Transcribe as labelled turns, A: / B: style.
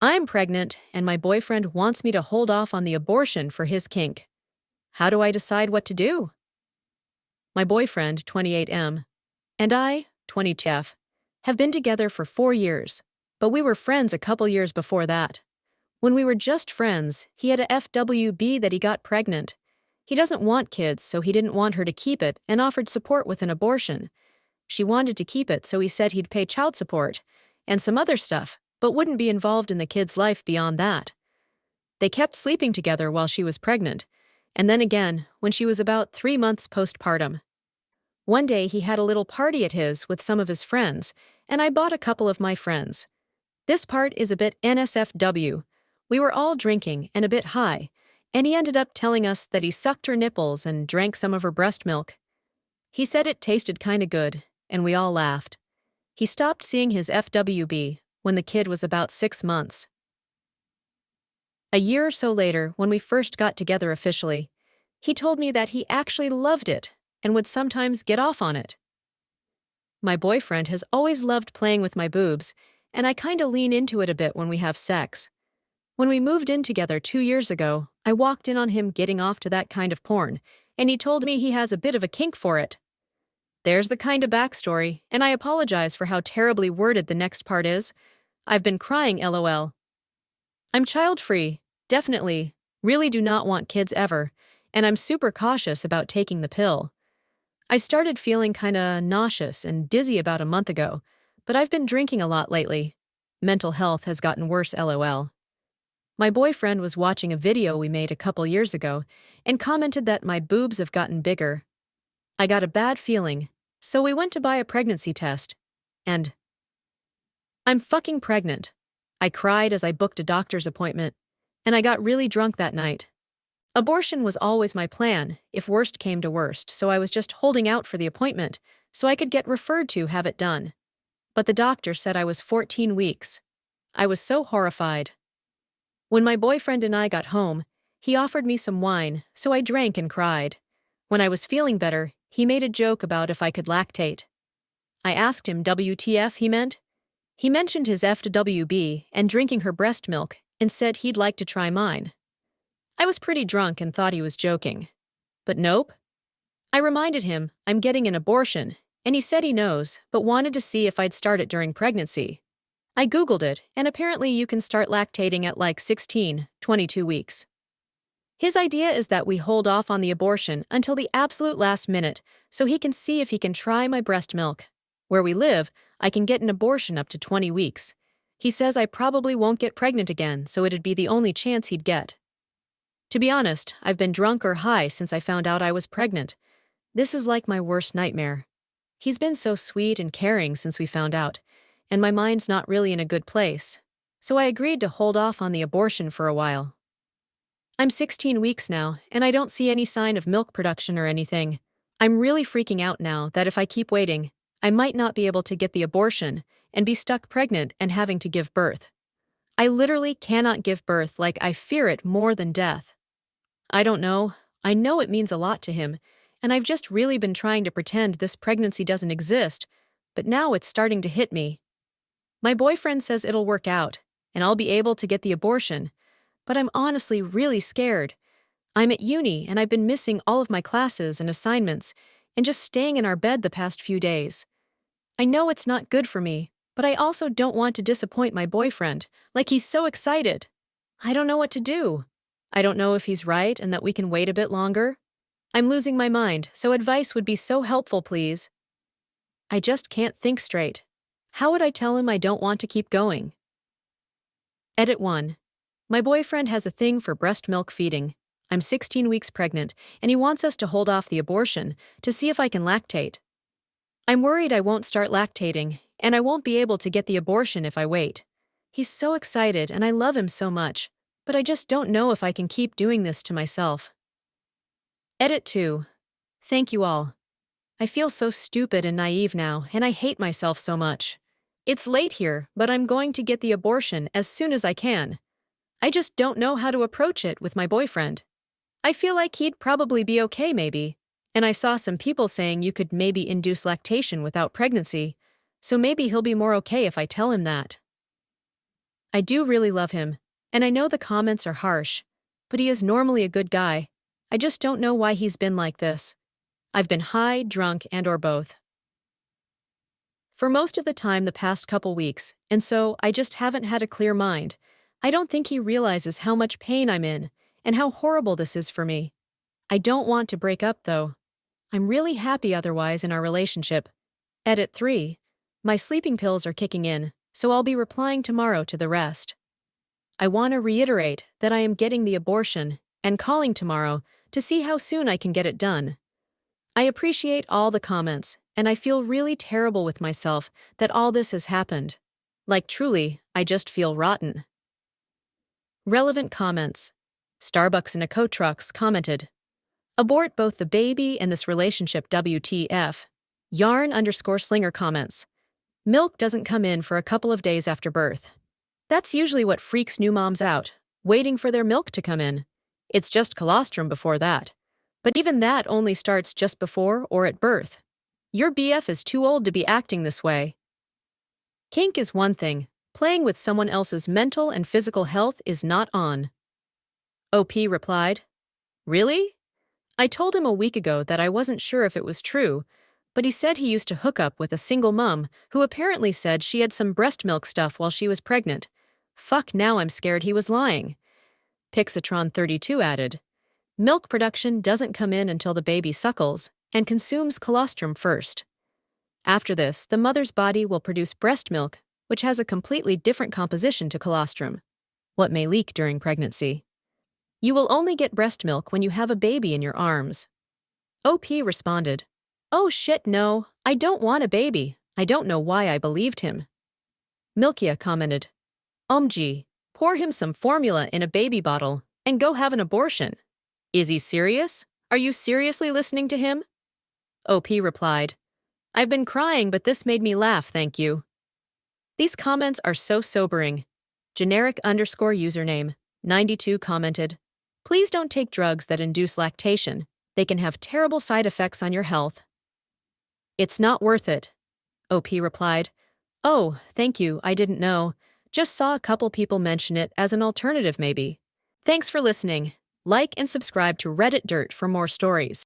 A: I'm pregnant, and my boyfriend wants me to hold off on the abortion for his kink. How do I decide what to do? My boyfriend, 28M, and I, 22F, have been together for 4 years, but we were friends a couple years before that. When we were just friends, he had a FWB that he got pregnant. He doesn't want kids, so he didn't want her to keep it and offered support with an abortion. She wanted to keep it, so he said he'd pay child support and some other stuff, but wouldn't be involved in the kid's life beyond that. They kept sleeping together while she was pregnant, and then again when she was about 3 months postpartum. One day he had a little party at his with some of his friends, and I bought a couple of my friends. This part is a bit NSFW. We were all drinking and a bit high, and he ended up telling us that he sucked her nipples and drank some of her breast milk. He said it tasted kinda good, and we all laughed. He stopped seeing his FWB when the kid was about 6 months. A year or so later, when we first got together officially, he told me that he actually loved it and would sometimes get off on it. My boyfriend has always loved playing with my boobs, and I kinda lean into it a bit when we have sex. When we moved in together 2 years ago, I walked in on him getting off to that kind of porn, and he told me he has a bit of a kink for it. There's the kind of backstory, and I apologize for how terribly worded the next part is. I've been crying lol. I'm child-free, definitely, really do not want kids ever, and I'm super cautious about taking the pill. I started feeling kinda nauseous and dizzy about a month ago, but I've been drinking a lot lately. Mental health has gotten worse lol. My boyfriend was watching a video we made a couple years ago and commented that my boobs have gotten bigger. I got a bad feeling, so we went to buy a pregnancy test, and I'm fucking pregnant. I cried as I booked a doctor's appointment, and I got really drunk that night. Abortion was always my plan, if worst came to worst, so I was just holding out for the appointment so I could get referred to have it done. But the doctor said I was 14 weeks. I was so horrified. When my boyfriend and I got home, he offered me some wine, so I drank and cried. When I was feeling better, he made a joke about if I could lactate. I asked him WTF he meant. He mentioned his FWB and drinking her breast milk and said he'd like to try mine. I was pretty drunk and thought he was joking. But nope. I reminded him I'm getting an abortion, and he said he knows, but wanted to see if I'd start it during pregnancy. I Googled it, and apparently you can start lactating at like 16, 22 weeks. His idea is that we hold off on the abortion until the absolute last minute so he can see if he can try my breast milk. Where we live, I can get an abortion up to 20 weeks. He says I probably won't get pregnant again, so it'd be the only chance he'd get. To be honest, I've been drunk or high since I found out I was pregnant. This is like my worst nightmare. He's been so sweet and caring since we found out, and my mind's not really in a good place, so I agreed to hold off on the abortion for a while. I'm 16 weeks now, and I don't see any sign of milk production or anything. I'm really freaking out now that if I keep waiting, I might not be able to get the abortion and be stuck pregnant and having to give birth. I literally cannot give birth, like I fear it more than death. I don't know. I know it means a lot to him, and I've just really been trying to pretend this pregnancy doesn't exist, but now it's starting to hit me. My boyfriend says it'll work out, and I'll be able to get the abortion, but I'm honestly really scared. I'm at uni, and I've been missing all of my classes and assignments, and just staying in our bed the past few days. I know it's not good for me, but I also don't want to disappoint my boyfriend, like he's so excited. I don't know what to do. I don't know if he's right and that we can wait a bit longer. I'm losing my mind, so advice would be so helpful, please. I just can't think straight. How would I tell him I don't want to keep going? Edit 1. My boyfriend has a thing for breast milk feeding. I'm 16 weeks pregnant, and he wants us to hold off the abortion to see if I can lactate. I'm worried I won't start lactating, and I won't be able to get the abortion if I wait. He's so excited, and I love him so much, but I just don't know if I can keep doing this to myself. Edit 2. Thank you all. I feel so stupid and naive now, and I hate myself so much. It's late here, but I'm going to get the abortion as soon as I can. I just don't know how to approach it with my boyfriend. I feel like he'd probably be okay maybe, and I saw some people saying you could maybe induce lactation without pregnancy, so maybe he'll be more okay if I tell him that. I do really love him, and I know the comments are harsh, but he is normally a good guy. I just don't know why he's been like this. I've been high, drunk, and/or both for most of the time the past couple weeks, and so I just haven't had a clear mind. I don't think he realizes how much pain I'm in and how horrible this is for me. I don't want to break up, though. I'm really happy otherwise in our relationship. Edit 3. My sleeping pills are kicking in, so I'll be replying tomorrow to the rest. I want to reiterate that I am getting the abortion and calling tomorrow to see how soon I can get it done. I appreciate all the comments, and I feel really terrible with myself that all this has happened. Like truly, I just feel rotten. Relevant comments. Starbucks and Eco Trucks commented, abort both the baby and this relationship WTF. Yarn_slinger comments, milk doesn't come in for a couple of days after birth. That's usually what freaks new moms out, waiting for their milk to come in. It's just colostrum before that. But even that only starts just before or at birth. Your BF is too old to be acting this way. Kink is one thing, playing with someone else's mental and physical health is not on. OP replied, really? I told him a week ago that I wasn't sure if it was true, but he said he used to hook up with a single mom who apparently said she had some breast milk stuff while she was pregnant. Fuck, now I'm scared he was lying. Pixatron32 added, milk production doesn't come in until the baby suckles and consumes colostrum first. After this, the mother's body will produce breast milk, which has a completely different composition to colostrum, what may leak during pregnancy. You will only get breast milk when you have a baby in your arms. OP responded, oh shit, no, I don't want a baby. I don't know why I believed him. Milkia commented, gee, pour him some formula in a baby bottle and go have an abortion. Is he serious? Are you seriously listening to him? OP replied, I've been crying, but this made me laugh, thank you. These comments are so sobering. Generic_username 92 commented, please don't take drugs that induce lactation. They can have terrible side effects on your health. It's not worth it. OP replied, oh, thank you, I didn't know. Just saw a couple people mention it as an alternative maybe. Thanks for listening. Like and subscribe to Reddit Dirt for more stories.